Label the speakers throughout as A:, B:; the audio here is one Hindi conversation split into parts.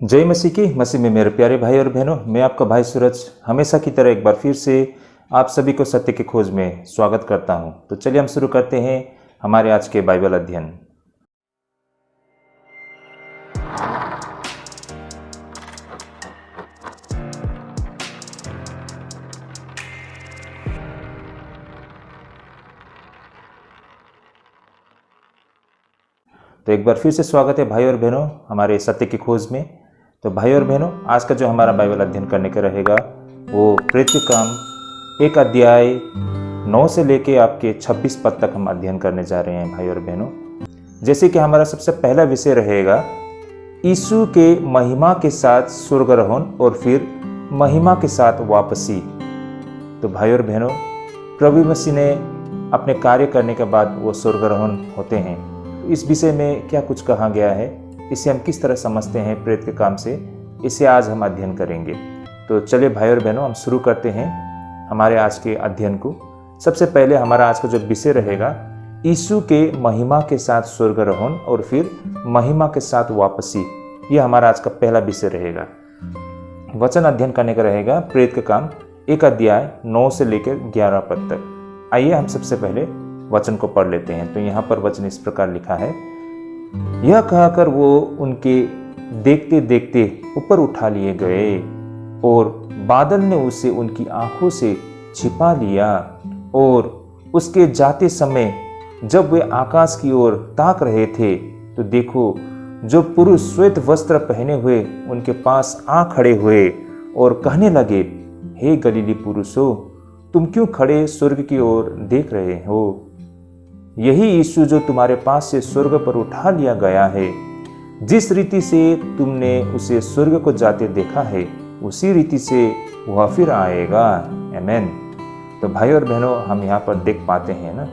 A: जय मसीह की। मसीह में मेरे प्यारे भाई और बहनों, मैं आपका भाई सूरज हमेशा की तरह एक बार फिर से आप सभी को सत्य की खोज में स्वागत करता हूं। तो चलिए हम शुरू करते हैं हमारे आज के बाइबल अध्ययन। तो एक बार फिर से स्वागत है भाई और बहनों हमारे सत्य की खोज में। तो भाई और बहनों, आज का जो हमारा बाइबल अध्ययन करने का रहेगा वो प्रेरित काम 1 अध्याय 9 से लेके आपके 26 पद तक हम अध्ययन करने जा रहे हैं भाई और बहनों। जैसे कि हमारा सबसे पहला विषय रहेगा यीशु के महिमा के साथ स्वर्गारोहण और फिर महिमा के साथ वापसी। तो भाई और बहनों, प्रभु मसीह ने अपने कार्य करने के बाद वो स्वर्गारोहण होते हैं। इस विषय में क्या कुछ कहा गया है, इसे हम किस तरह समझते हैं प्रेरित के काम से, इसे आज हम अध्ययन करेंगे। तो चलिए भाई और बहनों, हम शुरू करते हैं हमारे आज के अध्ययन को। सबसे पहले हमारा आज का जो विषय रहेगा यीशु के महिमा के साथ स्वर्गारोहण और फिर महिमा के साथ वापसी। यह हमारा आज का पहला विषय रहेगा। वचन अध्ययन करने का रहेगा प्रेरित का काम 1 अध्याय 9 से लेकर 11 पद तक। आइए हम सबसे पहले वचन को पढ़ लेते हैं। तो यहाँ पर वचन इस प्रकार लिखा है, यह कहकर वो उनके देखते देखते ऊपर उठा लिए गए और बादल ने उसे उनकी आंखों से छिपा लिया। और उसके जाते समय जब वे आकाश की ओर ताक रहे थे तो देखो, जो पुरुष श्वेत वस्त्र पहने हुए उनके पास आ खड़े हुए और कहने लगे, हे गलीली पुरुषों, तुम क्यों खड़े स्वर्ग की ओर देख रहे हो? यही यीशु जो तुम्हारे पास से स्वर्ग पर उठा लिया गया है, जिस रीति से तुमने उसे स्वर्ग को जाते देखा है, उसी रीति से वह फिर आएगा। आमीन। तो भाई और बहनों, हम यहाँ पर देख पाते हैं ना,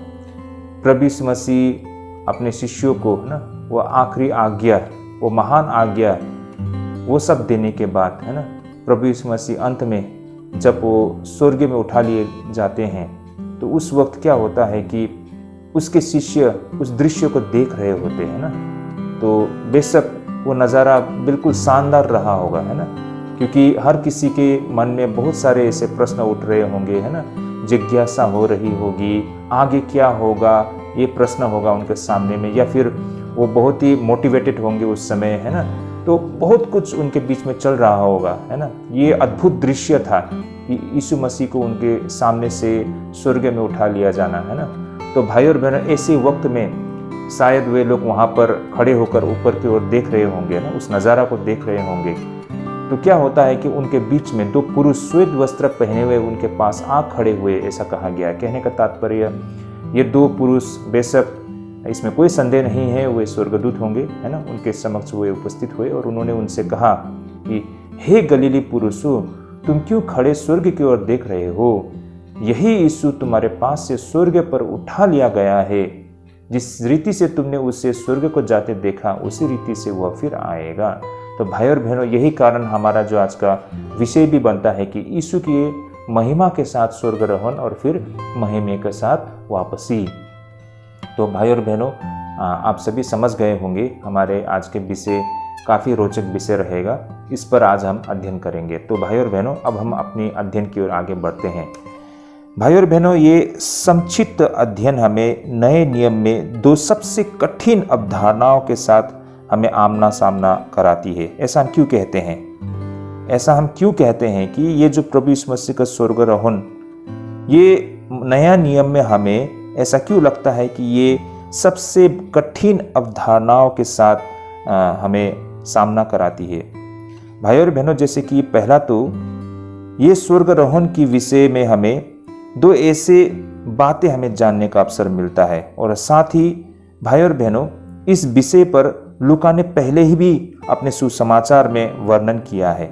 A: प्रभु यीशु मसीह अपने शिष्यों को ना वो आखिरी आज्ञा, वो महान आज्ञा, वो सब देने के बाद है ना, प्रभु यीशु मसीह अंत में जब वो स्वर्ग में उठा लिए जाते हैं तो उस वक्त क्या होता है कि उसके शिष्य उस दृश्य को देख रहे होते हैं ना। तो बेशक वो नज़ारा बिल्कुल शानदार रहा होगा, है ना, क्योंकि हर किसी के मन में बहुत सारे ऐसे प्रश्न उठ रहे होंगे, है ना, जिज्ञासा हो रही होगी, आगे क्या होगा, ये प्रश्न होगा उनके सामने में, या फिर वो बहुत ही मोटिवेटेड होंगे उस समय, है ना। तो बहुत कुछ उनके बीच में चल रहा होगा, है ना। ये अद्भुत दृश्य था कि यीशु मसीह को उनके सामने से स्वर्ग में उठा लिया जाना, है ना। तो भाई और बहनों, ऐसे वक्त में शायद वे लोग वहाँ पर खड़े होकर ऊपर की ओर देख रहे होंगे ना, उस नज़ारा को देख रहे होंगे। तो क्या होता है कि उनके बीच में 2 पुरुष श्वेत वस्त्र पहने हुए उनके पास आ खड़े हुए, ऐसा कहा गया है। कहने का तात्पर्य, ये 2 पुरुष बेशक इसमें कोई संदेह नहीं है वे स्वर्गदूत होंगे, है ना। उनके समक्ष वे उपस्थित हुए और उन्होंने उनसे कहा कि हे गलीली पुरुषों, तुम क्यों खड़े स्वर्ग की ओर देख रहे हो? यही यीशु तुम्हारे पास से स्वर्ग पर उठा लिया गया है, जिस रीति से तुमने उसे स्वर्ग को जाते देखा, उसी रीति से वह फिर आएगा। तो भाई और बहनों, यही कारण हमारा जो आज का विषय भी बनता है कि यीशु की महिमा के साथ स्वर्गारोहण और फिर महिमा के साथ वापसी। तो भाई और बहनों, आप सभी समझ गए होंगे हमारे आज के विषय काफ़ी रोचक विषय रहेगा, इस पर आज हम अध्ययन करेंगे। तो भाई और बहनों, अब हम अपनी अध्ययन की ओर आगे बढ़ते हैं। भाई और बहनों, ये संक्षिप्त अध्ययन हमें नए नियम में 2 सबसे कठिन अवधारणाओं के साथ हमें आमना सामना कराती है। ऐसा हम क्यों कहते हैं? ऐसा हम क्यों कहते हैं कि ये जो प्रभु यीशु मसीह का स्वर्गारोहण, ये नया नियम में हमें ऐसा क्यों लगता है कि ये सबसे कठिन अवधारणाओं के साथ हमें सामना कराती है? भाई और बहनों, जैसे कि पहला तो ये स्वर्गारोहण की विषय में हमें 2 ऐसे बातें हमें जानने का अवसर मिलता है, और साथ ही भाई और बहनों, इस विषय पर लूका ने पहले ही भी अपने सुसमाचार में वर्णन किया है।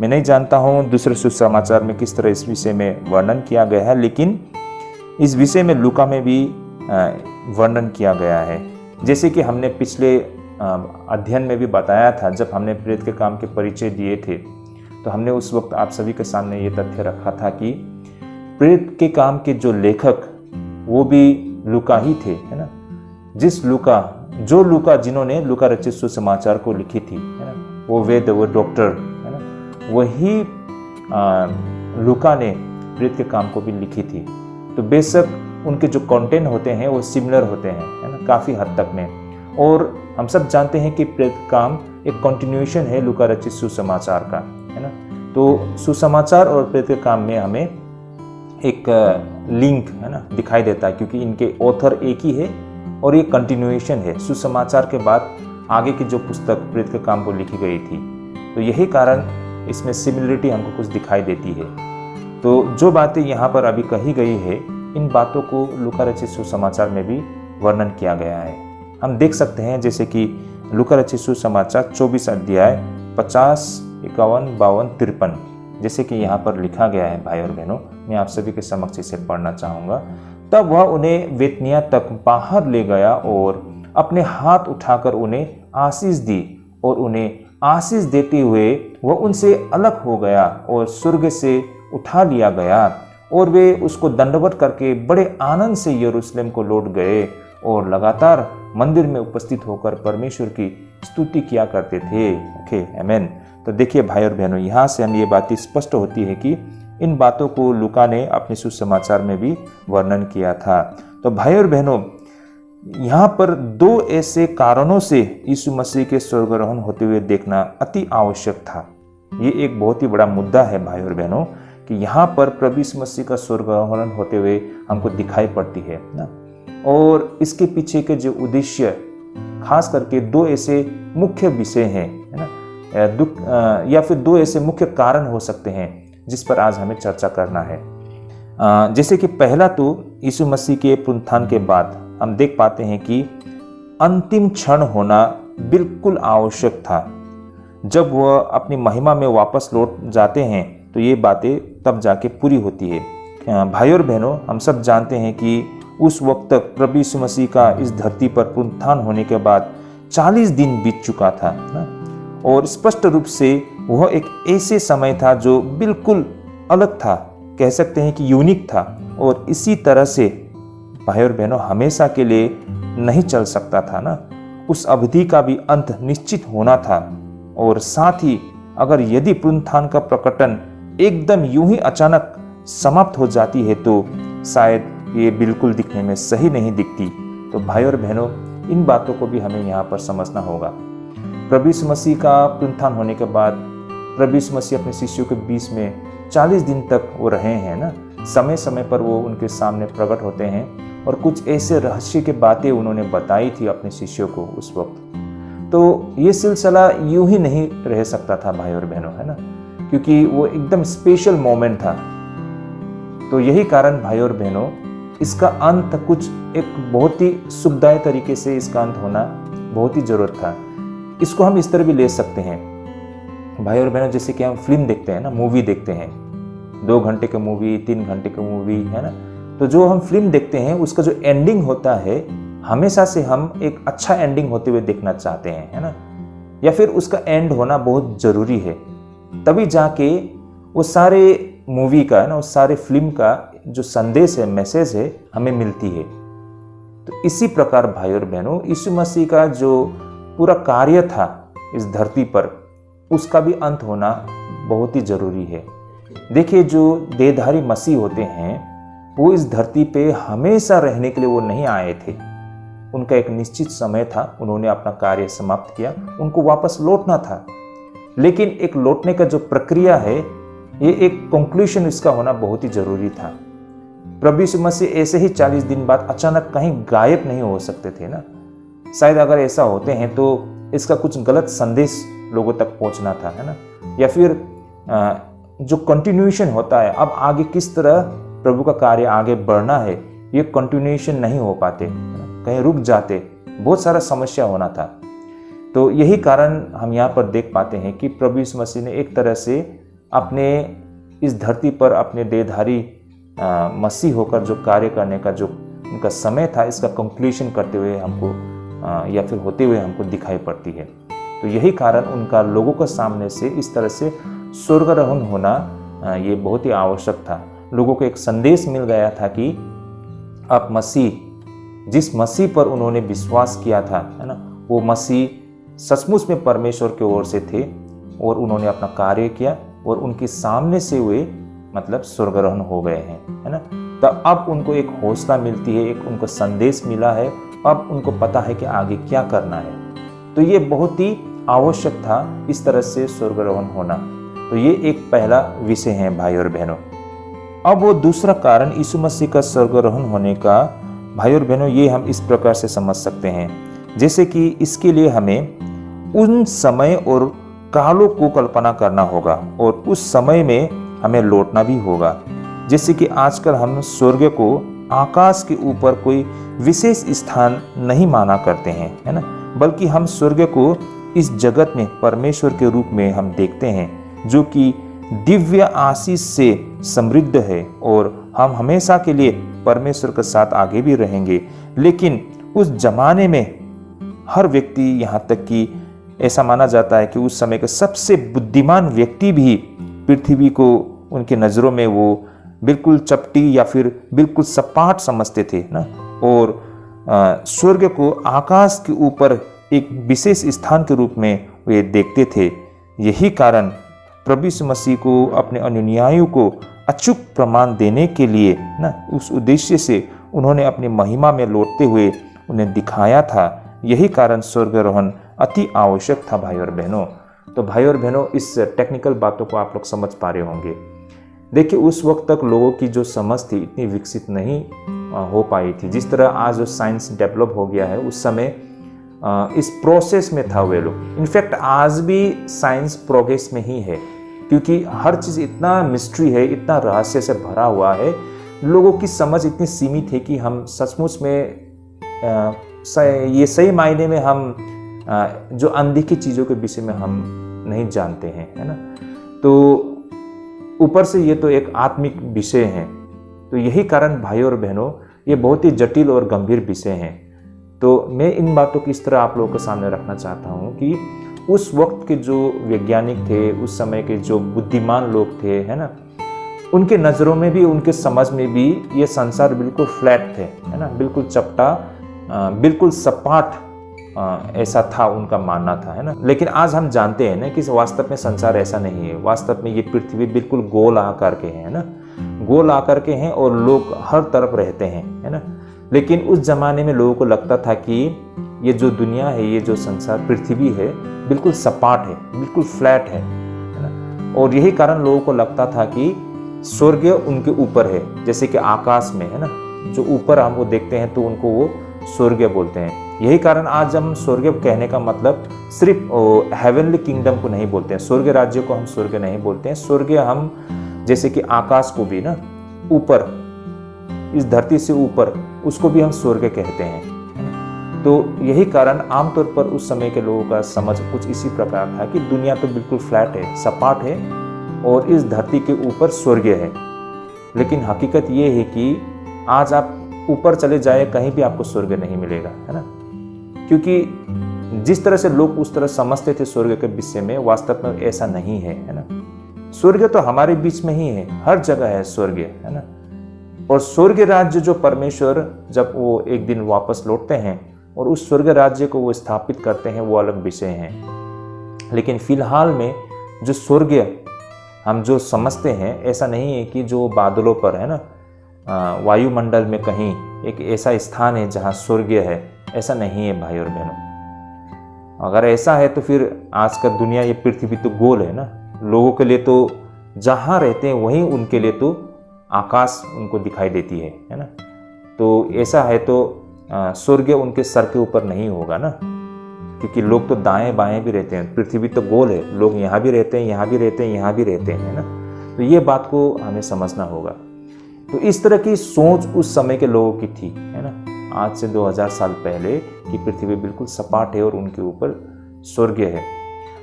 A: मैं नहीं जानता हूँ दूसरे सुसमाचार में किस तरह इस विषय में वर्णन किया गया है, लेकिन इस विषय में लूका में भी वर्णन किया गया है। जैसे कि हमने पिछले अध्ययन में भी बताया था, जब हमने प्रेरित के काम के परिचय दिए थे, तो हमने उस वक्त आप सभी के सामने ये तथ्य रखा था कि प्रेरित के काम के जो लेखक वो भी लूका ही थे, है ना। जो लूका जिन्होंने लूका रचित सुसमाचार को लिखी थी, है ना, वो वैद्य, वो डॉक्टर, है ना, वही लूका ने प्रेरित के काम को भी लिखी थी। तो बेशक उनके जो कंटेंट होते हैं वो सिमिलर होते हैं, है ना, काफ़ी हद तक में। और हम सब जानते हैं कि प्रेरित काम एक कंटिन्यूएशन है लूका रचित सुसमाचार का, है ना। तो सुसमाचार और प्रेरित के काम में हमें एक लिंक, है ना, दिखाई देता है, क्योंकि इनके ऑथर एक ही है और ये कंटिन्यूएशन है। सुसमाचार के बाद आगे की जो पुस्तक प्रेरित के काम को लिखी गई थी, तो यही कारण इसमें सिमिलरिटी हमको कुछ दिखाई देती है। तो जो बातें यहाँ पर अभी कही गई है, इन बातों को लूका रचित सुसमाचार में भी वर्णन किया गया है। हम देख सकते हैं जैसे कि लूका रचित सुसमाचार 24 अध्याय 50, 51, 52, 53, जैसे कि यहाँ पर लिखा गया है। भाई और बहनों, मैं आप सभी के समक्ष इसे पढ़ना चाहूँगा। तब वह उन्हें वेतनिया तक बाहर ले गया और अपने हाथ उठाकर उन्हें आशीष दी, और उन्हें आशीष देते हुए वह उनसे अलग हो गया और स्वर्ग से उठा लिया गया, और वे उसको दंडवत करके बड़े आनंद से यरूशलेम को लौट गए और लगातार मंदिर में उपस्थित होकर परमेश्वर की स्तुति किया करते थे। ओके, आमेन। तो देखिए भाई और बहनों, यहाँ से हम ये बातें स्पष्ट होती है कि इन बातों को लूका ने अपने सुसमाचार में भी वर्णन किया था। तो भाई और बहनों, यहाँ पर दो ऐसे कारणों से यीशु मसीह के स्वर्गारोहण होते हुए देखना अति आवश्यक था। ये एक बहुत ही बड़ा मुद्दा है भाई और बहनों, कि यहाँ पर प्रभु यीशु मसीह का स्वर्गारोहण होते हुए हमको दिखाई पड़ती है ना। और इसके पीछे के जो उद्देश्य, खास करके दो ऐसे मुख्य विषय हैं, है ना, दुख या फिर दो ऐसे मुख्य कारण हो सकते हैं जिस पर आज हमें चर्चा करना है। जैसे कि पहला तो यीशु मसीह के पुनरुत्थान के बाद हम देख पाते हैं कि अंतिम क्षण होना बिल्कुल आवश्यक था। जब वह अपनी महिमा में वापस लौट जाते हैं तो ये बातें तब जाके पूरी होती है। भाई और बहनों, हम सब जानते हैं कि उस वक्त तक प्रभु यीशु मसीह का इस धरती पर पुनरुत्थान होने के बाद 40 दिन बीत चुका था ना? और स्पष्ट रूप से वह एक ऐसे समय था जो बिल्कुल अलग था, कह सकते हैं कि यूनिक था, और इसी तरह से भाई और बहनों हमेशा के लिए नहीं चल सकता था ना। उस अवधि का भी अंत निश्चित होना था। और साथ ही अगर यदि पुनरुत्थान का प्रकटन एकदम यूं ही अचानक समाप्त हो जाती है तो शायद ये बिल्कुल दिखने में सही नहीं दिखती। तो भाई और बहनों, इन बातों को भी हमें यहाँ पर समझना होगा। प्रभु यीशु मसीह का पुनरुत्थान होने के बाद प्रभु यीशु मसीह अपने शिष्यों के बीच में 40 दिन तक वो रहे हैं ना। समय समय पर वो उनके सामने प्रकट होते हैं और कुछ ऐसे रहस्य की बातें उन्होंने बताई थी अपने शिष्यों को उस वक्त। तो ये सिलसिला यूं ही नहीं रह सकता था भाई और बहनों, है ना, क्योंकि वो एकदम स्पेशल मोमेंट था। तो यही कारण भाई और बहनों, इसका अंत कुछ एक बहुत ही सुखदायक तरीके से इसका अंत होना बहुत ही जरूरत था। इसको हम इस तरह भी ले सकते हैं भाई और बहनों, जैसे कि हम फिल्म देखते हैं ना, मूवी देखते हैं, 2 घंटे की मूवी, 3 घंटे की मूवी, है ना। तो जो हम फिल्म देखते हैं उसका जो एंडिंग होता है, हमेशा से हम एक अच्छा एंडिंग होते हुए देखना चाहते हैं, है ना, या फिर उसका एंड होना बहुत जरूरी है, तभी जाके वो सारे मूवी का, है ना, उस सारे फिल्म का जो संदेश है, मैसेज है, हमें मिलती है। तो इसी प्रकार भाई और बहनों, यीशु मसीह का जो पूरा कार्य था इस धरती पर, उसका भी अंत होना बहुत ही जरूरी है। देखिए, जो देहधारी मसीह होते हैं वो इस धरती पे हमेशा रहने के लिए वो नहीं आए थे। उनका एक निश्चित समय था, उन्होंने अपना कार्य समाप्त किया, उनको वापस लौटना था। लेकिन एक लौटने का जो प्रक्रिया है, ये एक कंक्लूजन इसका होना बहुत ही जरूरी था। प्रभु यीशु मसीह ऐसे ही 40 दिन बाद अचानक कहीं गायब नहीं हो सकते थे ना। शायद अगर ऐसा होते हैं तो इसका कुछ गलत संदेश लोगों तक पहुंचना था, है ना, या फिर जो कंटिन्यूएशन होता है, अब आगे किस तरह प्रभु का कार्य आगे बढ़ना है, ये कंटिन्यूएशन नहीं हो पाते, कहीं रुक जाते, बहुत सारा समस्या होना था। तो यही कारण हम यहाँ पर देख पाते हैं कि प्रभु यीशु मसीह ने एक तरह से अपने इस धरती पर अपने देहधारी मसीह होकर जो कार्य करने का जो उनका समय था, इसका कंक्लूजन करते हुए हमको या फिर होते हुए हमको दिखाई पड़ती है। तो यही कारण उनका लोगों के सामने से इस तरह से स्वर्गारोहण होना ये बहुत ही आवश्यक था। लोगों को एक संदेश मिल गया था कि अब मसीह, जिस मसीह पर उन्होंने विश्वास किया था, है ना, वो मसीह सचमुच में परमेश्वर की ओर से थे और उन्होंने अपना कार्य किया और उनके सामने से वे मतलब स्वर्गारोहण हो गए हैं, है ना। तो अब उनको एक हौसला मिलती है, एक उनको संदेश मिला है, अब उनको पता है कि आगे क्या करना है। तो ये बहुत ही आवश्यक था इस तरह से स्वर्गारोहण होना। तो ये एक पहला विषय है भाई और बहनों। अब वो दूसरा कारण यीशु मसीह का स्वर्गारोहण होने का भाई और बहनों, ये हम इस प्रकार से समझ सकते हैं, जैसे कि इसके लिए हमें उन समय और कालों को कल्पना करना होगा और उस समय में हमें लौटना भी होगा। जैसे कि आजकल हम स्वर्ग को आकाश के ऊपर कोई विशेष स्थान नहीं माना करते हैं, है ना, बल्कि हम स्वर्ग को इस जगत में परमेश्वर के रूप में हम देखते हैं, जो कि दिव्य आशीष से समृद्ध है और हम हमेशा के लिए परमेश्वर के साथ आगे भी रहेंगे। लेकिन उस जमाने में हर व्यक्ति, यहाँ तक कि ऐसा माना जाता है कि उस समय के सबसे बुद्धिमान व्यक्ति भी पृथ्वी को उनकी नज़रों में वो बिल्कुल चपटी या फिर बिल्कुल सपाट समझते थे ना, और स्वर्ग को आकाश के ऊपर एक विशेष स्थान के रूप में वे देखते थे। यही कारण प्रभु यीशु मसीह को अपने अनुयायियों को अचूक प्रमाण देने के लिए ना, उस उद्देश्य से उन्होंने अपनी महिमा में लौटते हुए उन्हें दिखाया था। यही कारण स्वर्गारोहण अति आवश्यक था भाई और बहनों। तो भाई और बहनों, इस टेक्निकल बातों को आप लोग समझ पा रहे होंगे। देखिए, उस वक्त तक लोगों की जो समझ थी इतनी विकसित नहीं हो पाई थी। जिस तरह आज जो साइंस डेवलप हो गया है, उस समय इस प्रोसेस में था वे लोग। इनफैक्ट आज भी साइंस प्रोग्रेस में ही है, क्योंकि हर चीज़ इतना मिस्ट्री है, इतना रहस्य से भरा हुआ है। लोगों की समझ इतनी सीमित है कि हम सचमुच में ये सही मायने में हम जो अनदेखी चीज़ों के विषय में हम नहीं जानते हैं, है ना। तो ऊपर से ये तो एक आत्मिक विषय है। तो यही कारण भाई और बहनों, ये बहुत ही जटिल और गंभीर विषय हैं। तो मैं इन बातों को इस तरह आप लोगों के सामने रखना चाहता हूँ कि उस वक्त के जो वैज्ञानिक थे, उस समय के जो बुद्धिमान लोग थे, है ना, उनके नज़रों में भी, उनके समझ में भी ये संसार बिल्कुल फ्लैट थे, है ना, बिल्कुल चपटा, बिल्कुल सपाट, ऐसा था उनका मानना था, है ना। लेकिन आज हम जानते हैं ना कि वास्तव में संसार ऐसा नहीं है। वास्तव में ये पृथ्वी बिल्कुल गोल आकार के है ना, गोल आकार के हैं और लोग हर तरफ रहते हैं, है ना। लेकिन उस जमाने में लोगों को लगता था कि ये जो दुनिया है, ये जो संसार पृथ्वी है, बिल्कुल सपाट है, बिल्कुल फ्लैट है ना। और यही कारण लोगों को लगता था कि स्वर्ग उनके ऊपर है, जैसे कि आकाश में, है ना, जो ऊपर हम वो देखते हैं तो उनको वो स्वर्ग बोलते हैं। यही कारण आज हम स्वर्ग कहने का मतलब सिर्फ हेवनली किंगडम को नहीं बोलते हैं, स्वर्ग राज्य को हम स्वर्ग नहीं बोलते हैं। स्वर्ग हम जैसे कि आकाश को भी ना, ऊपर, इस धरती से ऊपर, उसको भी हम स्वर्ग कहते हैं। तो यही कारण आमतौर पर उस समय के लोगों का समझ कुछ इसी प्रकार था कि दुनिया तो बिल्कुल फ्लैट है, सपाट है और इस धरती के ऊपर स्वर्ग है। लेकिन हकीकत ये है कि आज आप ऊपर चले जाए, कहीं भी आपको स्वर्ग नहीं मिलेगा, है ना। क्योंकि जिस तरह से लोग उस तरह समझते थे स्वर्ग के विषय में, वास्तव में ऐसा नहीं है ना। स्वर्ग तो हमारे बीच में ही है, हर जगह है स्वर्ग, है ना। और स्वर्ग राज्य जो परमेश्वर जब वो एक दिन वापस लौटते हैं और उस स्वर्ग राज्य को वो स्थापित करते हैं, वो अलग विषय है। लेकिन फिलहाल में जो स्वर्ग हम जो समझते हैं, ऐसा नहीं है कि जो बादलों पर, है ना, वायुमंडल में कहीं एक ऐसा स्थान है जहाँ स्वर्ग है, ऐसा नहीं है भाई और बहनों। अगर ऐसा है तो फिर आज का दुनिया, ये पृथ्वी तो गोल है ना। लोगों के लिए तो जहाँ रहते हैं वहीं उनके लिए तो आकाश उनको दिखाई देती है ना। तो ऐसा है तो स्वर्ग उनके सर के ऊपर नहीं होगा ना, क्योंकि लोग तो दाएं बाएं भी रहते हैं। पृथ्वी तो गोल है, लोग यहाँ भी रहते हैं, यहाँ भी रहते हैं, यहाँ भी रहते हैं, है ना। तो ये बात को हमें समझना होगा। तो इस तरह की सोच उस समय के लोगों की थी, है ना, आज से 2000 साल पहले, कि पृथ्वी बिल्कुल सपाट है और उनके ऊपर स्वर्ग है।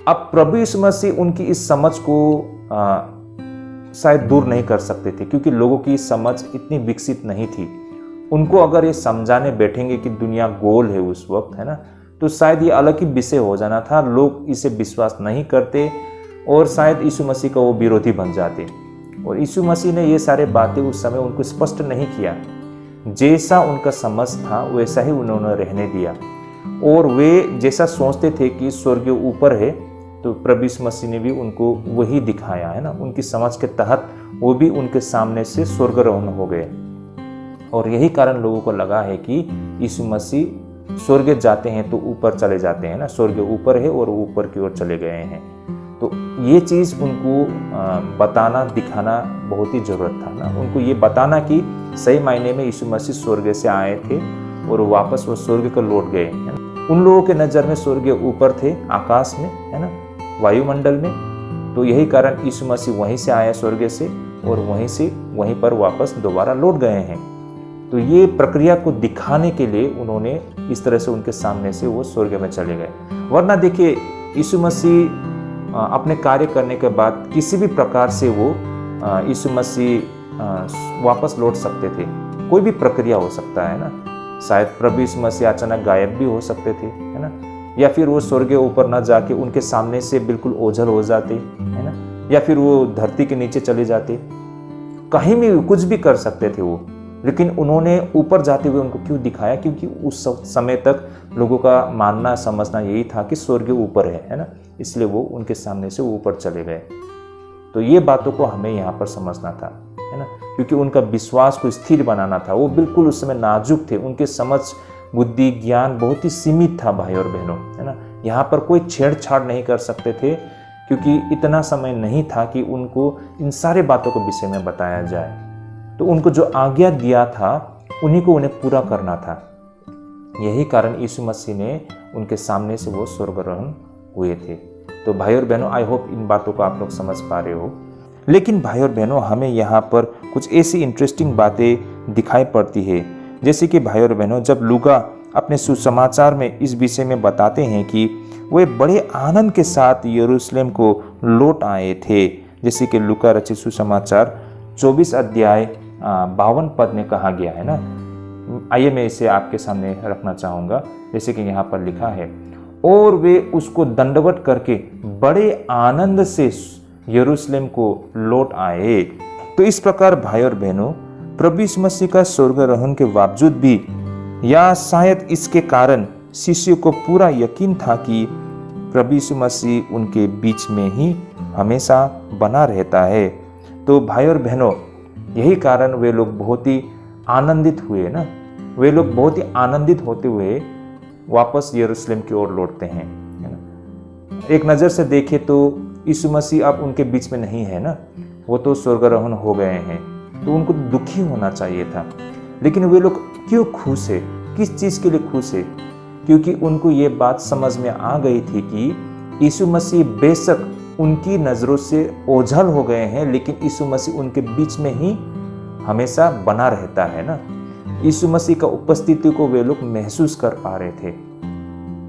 A: अब प्रभु यीशु मसीह उनकी इस समझ को शायद दूर नहीं कर सकते थे, क्योंकि लोगों की समझ इतनी विकसित नहीं थी। उनको अगर ये समझाने बैठेंगे कि दुनिया गोल है उस वक्त, है ना, तो शायद ये अलग ही विषय हो जाना था। लोग इसे विश्वास नहीं करते और शायद यीशु मसीह का वो विरोधी बन जाते। और यीशु मसीह ने ये सारे बातें उस समय उनको स्पष्ट नहीं किया। जैसा उनका समझ था वैसा ही उन्होंने रहने दिया। और वे जैसा सोचते थे कि स्वर्ग ऊपर है, तो प्रभु यीशु मसीह ने भी उनको वही दिखाया है ना। उनकी समझ के तहत वो भी उनके सामने से स्वर्गारोहण हो गए। और यही कारण लोगों को लगा है कि यीशु मसीह स्वर्ग जाते हैं तो ऊपर चले जाते हैं ना, स्वर्ग ऊपर है और ऊपर की ओर चले गए हैं। तो ये चीज़ उनको बताना दिखाना बहुत ही ज़रूरत था ना, उनको ये बताना कि सही मायने में यीशु मसीह स्वर्ग से आए थे और वापस वो स्वर्ग को लौट गए, है ना। उन लोगों के नज़र में स्वर्ग ऊपर थे, आकाश में, है ना, वायुमंडल में। तो यही कारण यीशु मसीह वहीं से आए स्वर्ग से और वहीं पर वापस दोबारा लौट गए हैं। तो ये प्रक्रिया को दिखाने के लिए उन्होंने इस तरह से उनके सामने से वो स्वर्ग में चले गए। वरना देखिए, यीशु मसीह अपने कार्य करने के बाद किसी भी प्रकार से वो यीशु मसीह वापस लौट सकते थे। कोई भी प्रक्रिया हो सकता है ना, शायद प्रभु यीशु मसीह अचानक गायब भी हो सकते थे, है ना, या फिर वो स्वर्ग ऊपर न जाके उनके सामने से बिल्कुल ओझल हो जाते, है ना, या फिर वो धरती के नीचे चले जाते। कहीं भी कुछ भी कर सकते थे वो, लेकिन उन्होंने ऊपर जाते हुए उनको क्यों दिखाया? क्योंकि उस समय तक लोगों का मानना समझना यही था कि स्वर्ग ऊपर है ना, इसलिए वो उनके सामने से ऊपर चले गए। तो ये बातों को हमें यहाँ पर समझना था, है ना, क्योंकि उनका विश्वास को स्थिर बनाना था। वो बिल्कुल उस समय नाजुक थे, उनके समझ बुद्धि ज्ञान बहुत ही सीमित था भाई और बहनों, है ना। यहाँ पर कोई छेड़छाड़ नहीं कर सकते थे, क्योंकि इतना समय नहीं था कि उनको इन सारे बातों के विषय में बताया जाए। तो उनको जो आज्ञा दिया था उन्हीं को उन्हें पूरा करना था। यही कारण यीशु मसीह ने उनके सामने से वो स्वर्गारोहण हुए थे। तो भाई और बहनों, आई होप इन बातों को आप लोग समझ पा रहे हो। लेकिन भाई और बहनों, हमें यहाँ पर कुछ ऐसी इंटरेस्टिंग बातें दिखाई पड़ती है, जैसे कि भाई और बहनों, जब लूका अपने सुसमाचार में इस विषय में बताते हैं कि वे बड़े आनंद के साथ यरूशलेम को लौट आए थे, जैसे कि लूका रचित सुसमाचार 24 अध्याय 52 पद में कहा गया है ना। आइए मैं इसे आपके सामने रखना चाहूँगा। जैसे कि यहाँ पर लिखा है, और वे उसको दंडवत करके बड़े आनंद से यरूशलेम को लौट आए। तो इस प्रकार भाई और बहनों, प्रभु यीशु मसीह का स्वर्गारोहण के बावजूद भी, या शायद इसके कारण शिष्यों को पूरा यकीन था कि प्रभु यीशु मसीह उनके बीच में ही हमेशा बना रहता है। तो भाई और बहनों, यही कारण वे लोग बहुत ही आनंदित हुए ना। वे लोग बहुत ही आनंदित होते हुए वापस यरूशलेम की ओर लौटते हैं, है ना। एक नज़र से देखें तो यीशु मसीह अब उनके बीच में नहीं है ना, वो तो स्वर्गारोहण हो गए हैं। तो उनको दुखी होना चाहिए था, लेकिन वे लोग क्यों खुश है? किस चीज़ के लिए खुश है? क्योंकि उनको ये बात समझ में आ गई थी कि यीशु मसीह बेशक उनकी नज़रों से ओझल हो गए हैं, लेकिन यीशु मसीह उनके बीच में ही हमेशा बना रहता है ना। यीशु मसीह का उपस्थिति को वे लोग महसूस कर पा रहे थे।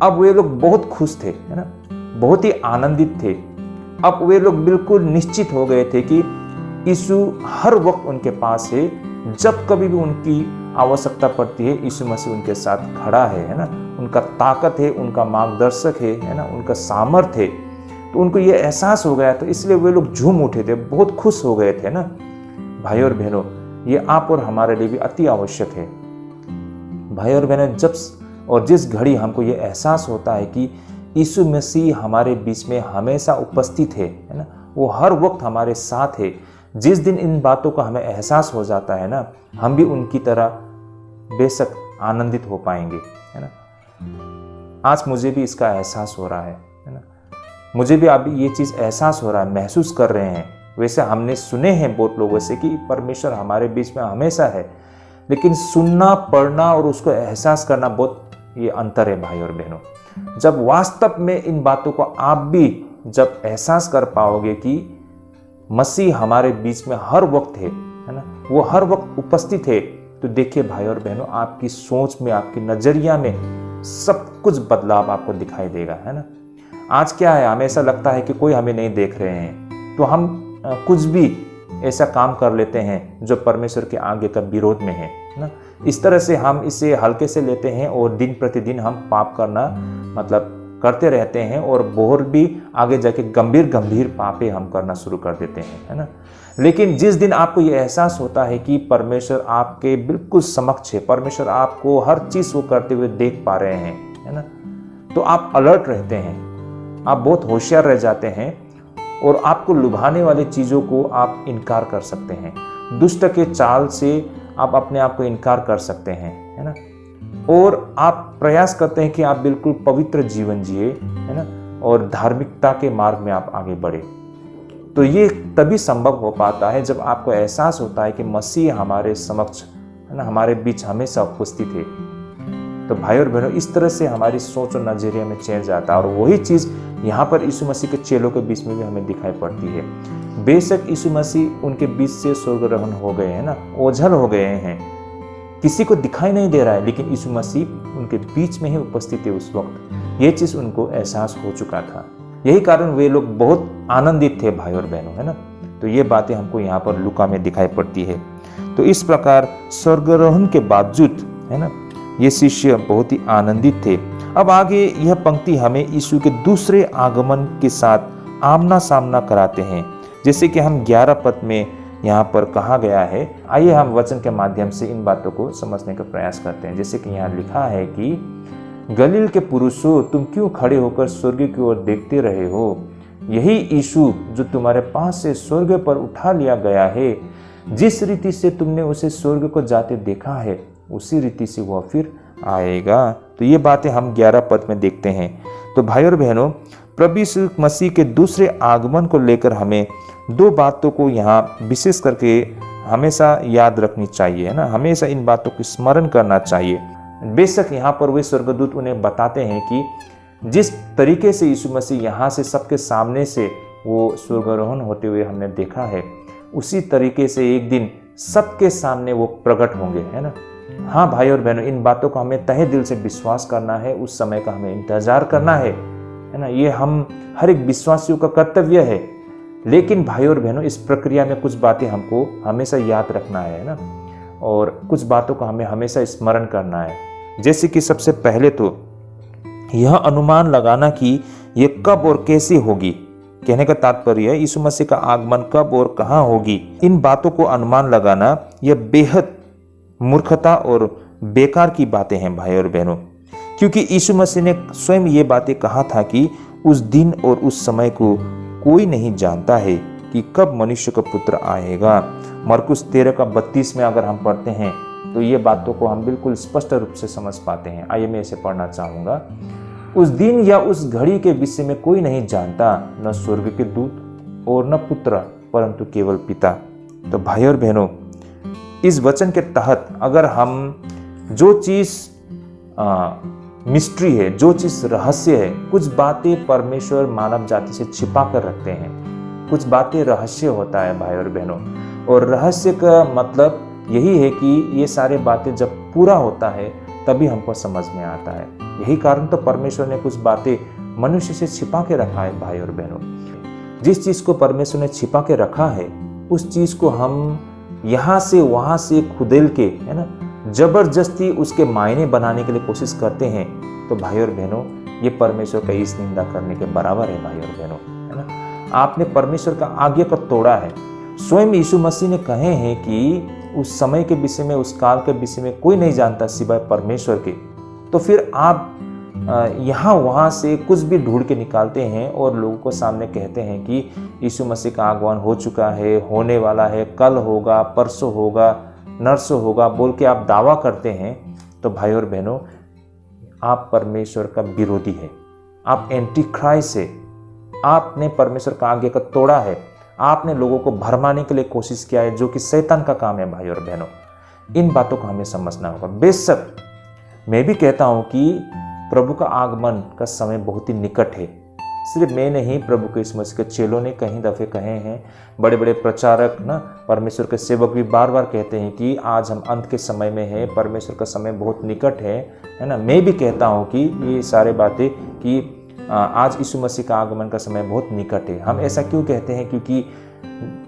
A: अब वे लोग बहुत खुश थे, है ना, बहुत ही आनंदित थे। अब वे लोग बिल्कुल निश्चित हो गए थे कि यीशु हर वक्त उनके पास है। जब कभी भी उनकी आवश्यकता पड़ती है, यीशु मसीह उनके साथ खड़ा है ना। उनका ताकत है, उनका मार्गदर्शक है ना, उनका सामर्थ्य है। तो उनको ये एहसास हो गया, तो इसलिए वे लोग झूम उठे थे, बहुत खुश हो गए थे ना। भाई और बहनों, ये आप और हमारे लिए भी अति आवश्यक है। भाई और बहनों, जब और जिस घड़ी हमको ये एहसास होता है कि यीशु मसीह हमारे बीच में हमेशा उपस्थित है ना, वो हर वक्त हमारे साथ है, जिस दिन इन बातों का हमें एहसास हो जाता है ना, हम भी उनकी तरह बेशक आनंदित हो पाएंगे, है ना। आज मुझे भी इसका एहसास हो रहा है ना। मुझे भी अभी ये चीज़ एहसास हो रहा है, महसूस कर रहे हैं। वैसे हमने सुने हैं बहुत लोगों से कि परमेश्वर हमारे बीच में हमेशा है, लेकिन सुनना, पढ़ना और उसको एहसास करना बहुत ये अंतर है भाई और बहनों। जब वास्तव में इन बातों को आप भी जब एहसास कर पाओगे कि मसीह हमारे बीच में हर वक्त है ना, वो हर वक्त उपस्थित है, तो देखिए भाई और बहनों, आपकी सोच में, आपकी नजरिया में सब कुछ बदलाव आपको दिखाई देगा, है ना। आज क्या है, हमें ऐसा लगता है कि कोई हमें नहीं देख रहे हैं, तो हम कुछ भी ऐसा काम कर लेते हैं जो परमेश्वर के आगे का विरोध में है ना। इस तरह से हम इसे हल्के से लेते हैं और दिन प्रतिदिन हम पाप करना मतलब करते रहते हैं, और बहुत भी आगे जाके गंभीर पापे हम करना शुरू कर देते हैं, है ना। लेकिन जिस दिन आपको ये एहसास होता है कि परमेश्वर आपके बिल्कुल समक्ष है, परमेश्वर आपको हर चीज़ वो करते हुए देख पा रहे हैं, है ना, तो आप अलर्ट रहते हैं, आप बहुत होशियार रह जाते हैं और आपको लुभाने वाली चीज़ों को आप इनकार कर सकते हैं। दुष्ट के चाल से आप अपने आप को इनकार कर सकते हैं, है ना, और आप प्रयास करते हैं कि आप बिल्कुल पवित्र जीवन जिए, है ना, और धार्मिकता के मार्ग में आप आगे बढ़े। तो ये तभी संभव हो पाता है जब आपको एहसास होता है कि मसीह हमारे समक्ष, है ना, हमारे बीच हमेशा उपस्थित है। तो भाई और बहनों, इस तरह से हमारी सोच और नजरिए में चेंज आता है और वही चीज़ यहाँ पर यीशु मसीह के चेलों के बीच में भी हमें दिखाई पड़ती है। बेशक यीशु मसीह उनके बीच से स्वर्गारोहण हो गए हैं ना, ओझल हो गए हैं, किसी को दिखाई नहीं दे रहा है, लेकिन यीशु मसीह उनके बीच में ही उपस्थित है। उस वक्त ये चीज़ उनको एहसास हो चुका था। यही कारण वे लोग बहुत आनंदित थे भाई और बहनों, है ना। तो ये बातें हमको यहाँ पर लूका में दिखाई पड़ती है। तो इस प्रकार स्वर्गारोहण के बावजूद, है ना, ये शिष्य बहुत ही आनंदित थे। अब आगे यह पंक्ति हमें यीशु के दूसरे आगमन के साथ आमना सामना कराते हैं, जैसे कि हम 11 पद में यहाँ पर कहा गया है। आइए हम वचन के माध्यम से इन बातों को समझने का प्रयास करते हैं। जैसे कि यहाँ लिखा है कि गलील के पुरुषों, तुम क्यों खड़े होकर स्वर्ग की ओर देखते रहे हो? यही यीशु जो तुम्हारे पास से स्वर्ग पर उठा लिया गया है, जिस रीति से तुमने उसे स्वर्ग को जाते देखा है, उसी रीति से वह फिर आएगा। तो ये बातें हम 11 पद में देखते हैं। तो भाई और बहनों, प्रभु यीशु मसीह के दूसरे आगमन को लेकर हमें 2 बातों को यहाँ विशेष करके हमेशा याद रखनी चाहिए, है ना, हमेशा इन बातों को स्मरण करना चाहिए। बेशक यहाँ पर वे स्वर्गदूत उन्हें बताते हैं कि जिस तरीके से यीशु मसीह यहाँ से सबके सामने से वो स्वर्गारोहण होते हुए हमने देखा है, उसी तरीके से एक दिन सबके सामने वो प्रकट होंगे, है ना। हाँ भाई और बहनों, इन बातों को हमें तहे दिल से विश्वास करना है, उस समय का हमें इंतजार करना है ना। ये हम हर एक विश्वासियों का कर्तव्य है। लेकिन भाई और बहनों, इस प्रक्रिया में कुछ बातें हमको हमेशा याद रखना है ना, और कुछ बातों को हमें हमेशा स्मरण करना है। जैसे कि सबसे पहले तो यह अनुमान लगाना कि ये कब और कैसे होगी। कहने का तात्पर्य है यीशु मसीह का आगमन कब और कहाँ होगी। इन बातों को अनुमान लगाना यह बेहद मूर्खता और बेकार की बातें हैं भाई और बहनों, क्योंकि यीशु मसीह ने स्वयं ये बातें कहा था कि उस दिन और उस समय को कोई नहीं जानता है कि कब मनुष्य का पुत्र आएगा। मरकुस 13:32 में अगर हम पढ़ते हैं तो ये बातों को हम बिल्कुल स्पष्ट रूप से समझ पाते हैं। आइए मैं इसे पढ़ना चाहूँगा। उस दिन या उस घड़ी के विषय में कोई नहीं जानता, न स्वर्ग के दूत और न पुत्र, परंतु केवल पिता। तो भाई और बहनों, इस वचन के तहत अगर हम जो चीज़ मिस्ट्री है, जो चीज़ रहस्य है, कुछ बातें परमेश्वर मानव जाति से छिपा कर रखते हैं। कुछ बातें रहस्य होता है भाई और बहनों, और रहस्य का मतलब यही है कि ये सारे बातें जब पूरा होता है तभी हमको समझ में आता है। यही कारण तो परमेश्वर ने कुछ बातें मनुष्य से छिपा के रखा है भाई और बहनों। जिस चीज़ को परमेश्वर ने छिपा के रखा है, उस चीज़ को हम यहाँ से वहाँ से खुदेल के, है ना, जबरदस्ती उसके मायने बनाने के लिए कोशिश करते हैं, तो भाई और बहनों, ये परमेश्वर का इस निंदा करने के बराबर है भाई और बहनों, है ना। आपने परमेश्वर का आज्ञा को तोड़ा है। स्वयं यीशु मसीह ने कहे हैं कि उस समय के विषय में, उस काल के विषय में कोई नहीं जानता सिवाय परमेश्वर के। तो फिर आप यहाँ वहाँ से कुछ भी ढूंढ के निकालते हैं और लोगों को सामने कहते हैं कि यीशु मसीह का आगमन हो चुका है, होने वाला है, कल होगा, परसों होगा, नरसों होगा, बोल के आप दावा करते हैं। तो भाई और बहनों, आप परमेश्वर का विरोधी है, आप एंटी क्राइस्ट है। आपने परमेश्वर का आज्ञा को तोड़ा है, आपने लोगों को भरमाने के लिए कोशिश किया है, जो कि शैतान का काम है भाई और बहनों। इन बातों को हमें समझना होगा। बेशक मैं भी कहता हूं कि प्रभु का आगमन का समय बहुत ही निकट है। सिर्फ मैं नहीं, प्रभु के यीशु मसीह के चेलों ने कई दफ़े कहे हैं, बड़े बड़े प्रचारक ना, परमेश्वर के सेवक भी बार बार कहते हैं कि आज हम अंत के समय में हैं, परमेश्वर का समय बहुत निकट है ना। मैं भी कहता हूँ कि ये सारे बातें कि आज यीशु मसीह का आगमन का समय बहुत निकट है। हम ऐसा क्यों कहते हैं? क्योंकि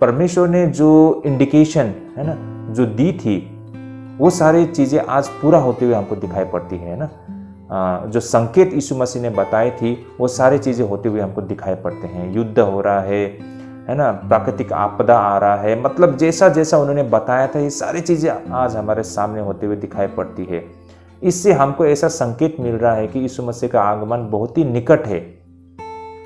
A: परमेश्वर ने जो इंडिकेशन, है ना, जो दी थी, वो सारी चीज़ें आज पूरा होते हुए हमको दिखाई पड़ती है ना। जो संकेत यीशु मसीह ने बताई थी, वो सारी चीज़ें होते हुए हमको दिखाई पड़ते हैं। युद्ध हो रहा है ना, प्राकृतिक आपदा आ रहा है, मतलब जैसा जैसा उन्होंने बताया था, ये सारी चीज़ें आज हमारे सामने होते हुए दिखाई पड़ती है। इससे हमको ऐसा संकेत मिल रहा है कि यीशु मसीह का आगमन बहुत ही निकट है।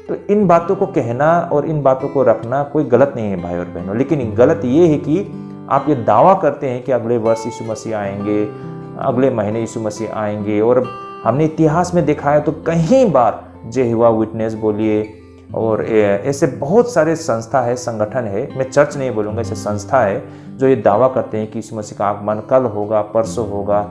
A: तो इन बातों को कहना और इन बातों को रखना कोई गलत नहीं है भाई और बहनों, लेकिन गलत ये है कि आप ये दावा करते हैं कि अगले वर्ष यीशु मसीह आएंगे, अगले महीने यीशु मसीह आएंगे। और हमने इतिहास में देखा है तो कई बार जेहोवा विटनेस बोलिए और ऐसे बहुत सारे संस्था है, संगठन है, मैं चर्च नहीं बोलूँगा, ऐसे संस्था है जो ये दावा करते हैं कि यीशु मसीह का आगमन कल होगा, परसों होगा,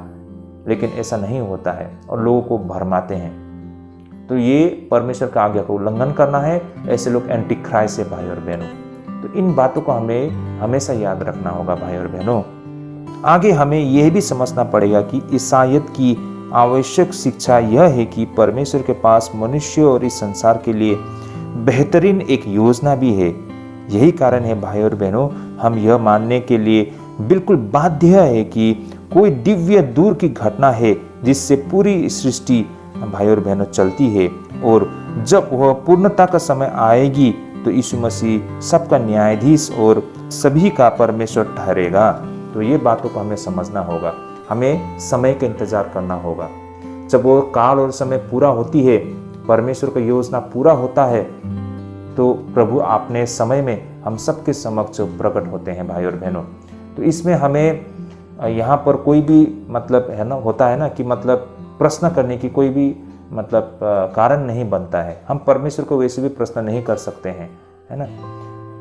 A: लेकिन ऐसा नहीं होता है और लोगों को भरमाते हैं। तो ये परमेश्वर का आज्ञा का उल्लंघन करना है। ऐसे लोग एंटी क्राइस्ट है भाई और बहनों। तो इन बातों को हमें हमेशा याद रखना होगा भाई और बहनों। आगे हमें यह भी समझना पड़ेगा कि ईसाईयत की आवश्यक शिक्षा यह है कि परमेश्वर के पास मनुष्य और इस संसार के लिए बेहतरीन एक योजना भी है। यही कारण है भाई और बहनों, हम यह मानने के लिए बिल्कुल बाध्य है कि कोई दिव्य दूर की घटना है जिससे पूरी सृष्टि भाई और बहनों चलती है, और जब वह पूर्णता का समय आएगी तो यीशु मसीह सबका न्यायाधीश और सभी का परमेश्वर ठहरेगा। तो ये बातों को हमें समझना होगा, हमें समय का इंतजार करना होगा। जब वो काल और समय पूरा होती है, परमेश्वर का योजना पूरा होता है, तो प्रभु अपने समय में हम सबके समक्ष प्रकट होते हैं भाई और बहनों। तो इसमें हमें यहाँ पर कोई भी मतलब है ना, होता है ना कि मतलब प्रश्न करने की कोई भी मतलब कारण नहीं बनता है। हम परमेश्वर को वैसे भी प्रश्न नहीं कर सकते हैं, है ना।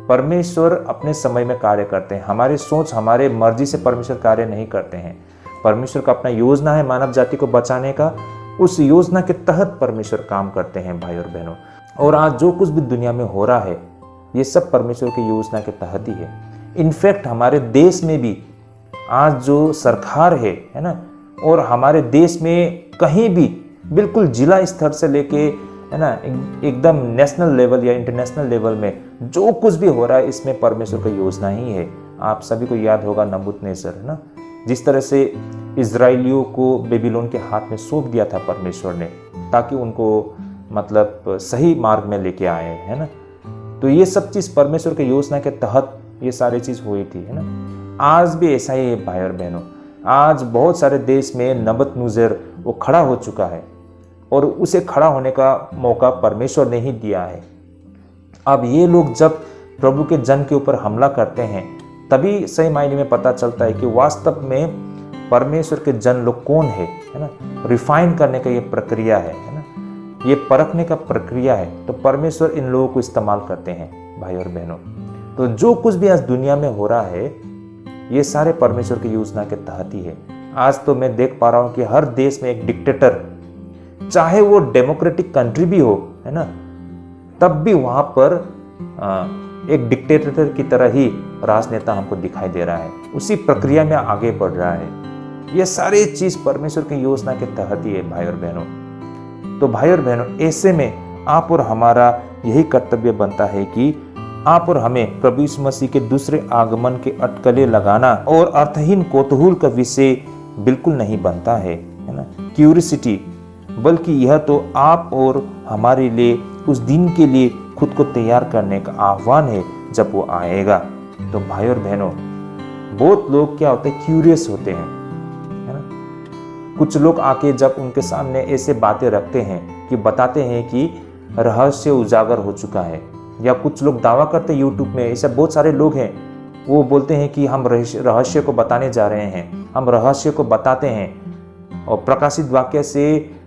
A: परमेश्वर अपने समय में कार्य करते हैं, हमारी सोच हमारे मर्जी से परमेश्वर कार्य नहीं करते हैं। परमेश्वर का अपना योजना है मानव जाति को बचाने का, उस योजना के तहत परमेश्वर काम करते हैं भाई और बहनों। और आज जो कुछ भी दुनिया में हो रहा है ये सब परमेश्वर की योजना के तहत ही है। इनफैक्ट हमारे देश में भी आज जो सरकार है ना, और हमारे देश में कहीं भी बिल्कुल जिला स्तर से लेके है ना एकदम नेशनल लेवल या इंटरनेशनल लेवल में जो कुछ भी हो रहा है इसमें परमेश्वर की योजना ही है। आप सभी को याद होगा नबूकदनेस्सर, है ना, जिस तरह से इजराइलियों को बेबीलोन के हाथ में सौंप दिया था परमेश्वर ने, ताकि उनको मतलब सही मार्ग में लेके आए, है ना। तो ये सब चीज़ परमेश्वर के योजना के तहत ये सारी चीज़ हुई थी, है ना। आज भी ऐसा ही है भाई और बहनों। आज बहुत सारे देश में नबूकदनेस्सर वो खड़ा हो चुका है और उसे खड़ा होने का मौका परमेश्वर ने ही दिया है। अब ये लोग जब प्रभु के जन के ऊपर हमला करते हैं तभी सही मायने में पता चलता है कि वास्तव में परमेश्वर के जन लोग कौन है ना। रिफाइन करने का ये प्रक्रिया है ना, ये परखने का प्रक्रिया है। तो परमेश्वर इन लोगों को इस्तेमाल करते हैं भाई और बहनों। तो जो कुछ भी आज दुनिया में हो रहा है ये सारे परमेश्वर की योजना के तहत ही है। आज तो मैं देख पा रहा हूँ कि हर देश में एक डिक्टेटर, चाहे वो डेमोक्रेटिक कंट्री भी हो, है ना, तब भी वहां पर एक डिक्टेटर की तरह ही राजनेता हमको दिखाई दे रहा है, उसी प्रक्रिया में आगे बढ़ रहा है। ये सारी चीज परमेश्वर की योजना के तहत ही है भाई और बहनों। तो भाई और बहनों, ऐसे में आप और हमारा यही कर्तव्य बनता है कि आप और हमें प्रभु यीशु मसीह के दूसरे आगमन के अटकलें लगाना और अर्थहीन कौतूहल का विषय बिल्कुल नहीं बनता है ना, क्यूरियोसिटी, बल्कि यह तो आप और हमारे लिए उस दिन के लिए खुद को तैयार करने का आह्वान है जब वो आएगा। तो भाई और बहनों, बहुत लोग क्या होते हैं, क्यूरियस होते हैं, है ना। कुछ लोग आके जब उनके सामने ऐसे बातें रखते हैं कि बताते हैं कि रहस्य उजागर हो चुका है, या कुछ लोग दावा करते हैं यूट्यूब में, ऐसे बहुत सारे लोग हैं, वो बोलते हैं कि हम रहस्य को बताने जा रहे हैं, हम रहस्य को बताते हैं और प्रकाशित वाक्य से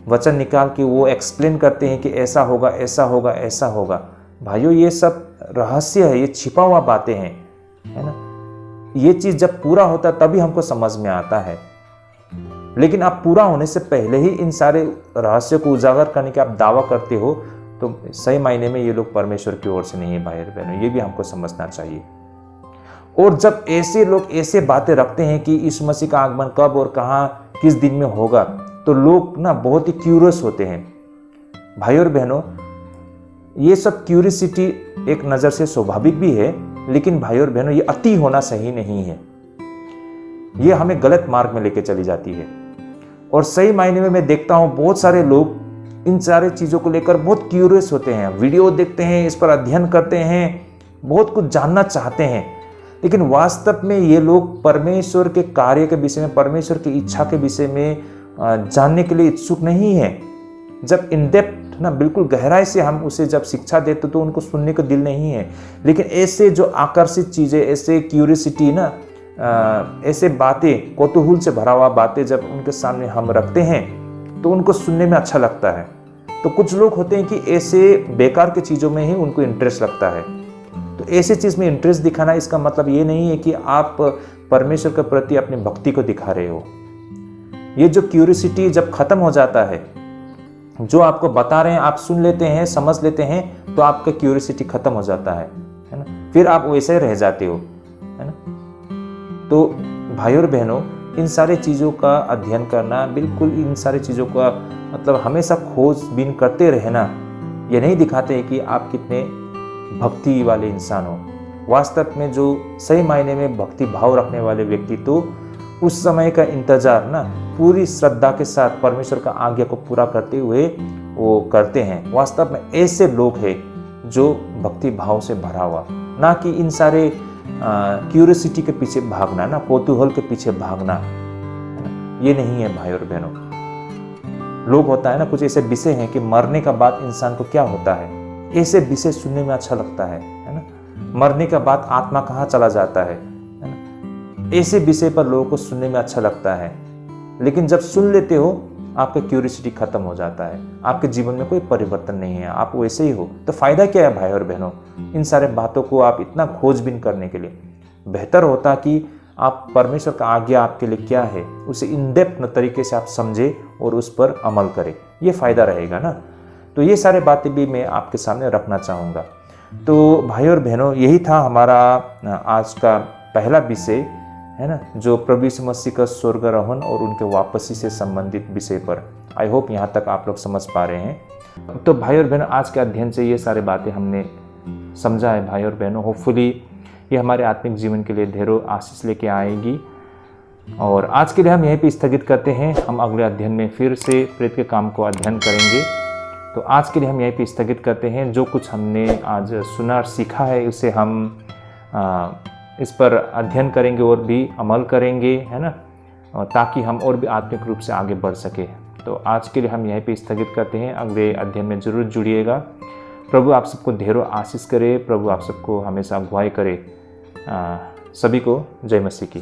A: वचन निकाल के वो एक्सप्लेन करते हैं कि ऐसा होगा, ऐसा होगा, ऐसा होगा। भाइयों, ये सब रहस्य है, ये छिपा हुआ बातें हैं, है ना। ये चीज़ जब पूरा होता है तभी हमको समझ में आता है, लेकिन आप पूरा होने से पहले ही इन सारे रहस्य को उजागर करने के आप दावा करते हो, तो सही मायने में ये लोग परमेश्वर की ओर से नहीं है भाई बहनों। ये भी हमको समझना चाहिए। और जब ऐसे लोग ऐसे बातें रखते हैं कि यीशु मसीह का आगमन कब और कहाँ किस दिन में होगा, तो लोग ना बहुत ही क्यूरियस होते हैं भाई और बहनों। ये सब क्यूरियसिटी एक नज़र से स्वाभाविक भी है, लेकिन भाई और बहनों ये अति होना सही नहीं है। ये हमें गलत मार्ग में लेके चली जाती है। और सही मायने में मैं देखता हूँ बहुत सारे लोग इन सारे चीज़ों को लेकर बहुत क्यूरियस होते हैं, वीडियो देखते हैं, इस पर अध्ययन करते हैं, बहुत कुछ जानना चाहते हैं, लेकिन वास्तव में ये लोग परमेश्वर के कार्य के विषय में, परमेश्वर की इच्छा के विषय में जानने के लिए इच्छुक नहीं है। जब इन डेप्थ ना बिल्कुल गहराई से हम उसे जब शिक्षा देते तो उनको सुनने का दिल नहीं है। लेकिन ऐसे जो आकर्षित चीज़ें, ऐसे क्यूरियोसिटी ना, ऐसे बातें, कौतूहल से भरा हुआ बातें जब उनके सामने हम रखते हैं तो उनको सुनने में अच्छा लगता है। तो कुछ लोग होते हैं कि ऐसे बेकार की चीज़ों में ही उनको इंटरेस्ट लगता है। तो ऐसी चीज़ में इंटरेस्ट दिखाना, इसका मतलब ये नहीं है कि आप परमेश्वर के प्रति अपनी भक्ति को दिखा रहे हो। ये जो क्यूरियोसिटी जब खत्म हो जाता है, जो आपको बता रहे हैं आप सुन लेते हैं, समझ लेते हैं, तो आपका क्यूरियोसिटी खत्म हो जाता है ना। फिर आप वैसे ही रह जाते हो, है ना। तो भाई और बहनों, इन सारे चीज़ों का अध्ययन करना, बिल्कुल इन सारी चीज़ों का मतलब हमेशा खोजबीन करते रहना, ये नहीं दिखाते हैं कि आप कितने भक्ति वाले इंसान हो। वास्तव में जो सही मायने में भक्ति भाव रखने वाले व्यक्ति तो उस समय का इंतजार ना पूरी श्रद्धा के साथ परमेश्वर का आज्ञा को पूरा करते हुए वो करते हैं। वास्तव में ऐसे लोग हैं जो भक्ति भाव से भरा हुआ, ना कि इन सारे क्यूरियोसिटी के पीछे भागना, ना कौतूहल के पीछे भागना, ये नहीं है भाई और बहनों। लोग होता है ना, कुछ ऐसे विषय हैं कि मरने का बाद इंसान को क्या होता है, ऐसे विषय सुनने में अच्छा लगता है ना। मरने के बाद आत्मा कहाँ चला जाता है ना, ऐसे विषय पर लोगों को सुनने में अच्छा लगता है। लेकिन जब सुन लेते हो आपका क्यूरियोसिटी खत्म हो जाता है, आपके जीवन में कोई परिवर्तन नहीं है, आप वैसे ही हो। तो फायदा क्या है भाई और बहनों, इन सारे बातों को आप इतना खोजबीन करने के लिए? बेहतर होता कि आप परमेश्वर का आज्ञा आपके लिए क्या है उसे इन डेप्थ तरीके से आप समझे और उस पर अमल करें, ये फायदा रहेगा ना। तो ये सारे बातें भी मैं आपके सामने रखना चाहूँगा। तो भाई और बहनों, यही था हमारा आज का पहला विषय, है ना, जो प्रभु यीशु मसीह का स्वर्गारोहण और उनके वापसी से संबंधित विषय पर। आई होप यहाँ तक आप लोग समझ पा रहे हैं। तो भाई और बहनों, आज के अध्ययन से ये सारी बातें हमने समझा है भाई और बहनों। होपफुली ये हमारे आत्मिक जीवन के लिए ढेरों आशीष लेके आएगी। और आज के लिए हम यहीं पे स्थगित करते हैं। हम अगले अध्ययन में फिर से प्रेरित के काम को अध्ययन करेंगे। तो आज के लिए हम यहीं पे स्थगित करते हैं। जो कुछ हमने आज सुना और सीखा है उसे हम इस पर अध्ययन करेंगे और भी अमल करेंगे, है ना, ताकि हम और भी आत्मिक रूप से आगे बढ़ सके। तो आज के लिए हम यहीं पे स्थगित करते हैं। अगले अध्ययन में जरूर जुड़िएगा। प्रभु आप सबको ढेरों आशीष करे, प्रभु आप सबको हमेशा अगुवाई करे। सभी को जय मसीह की।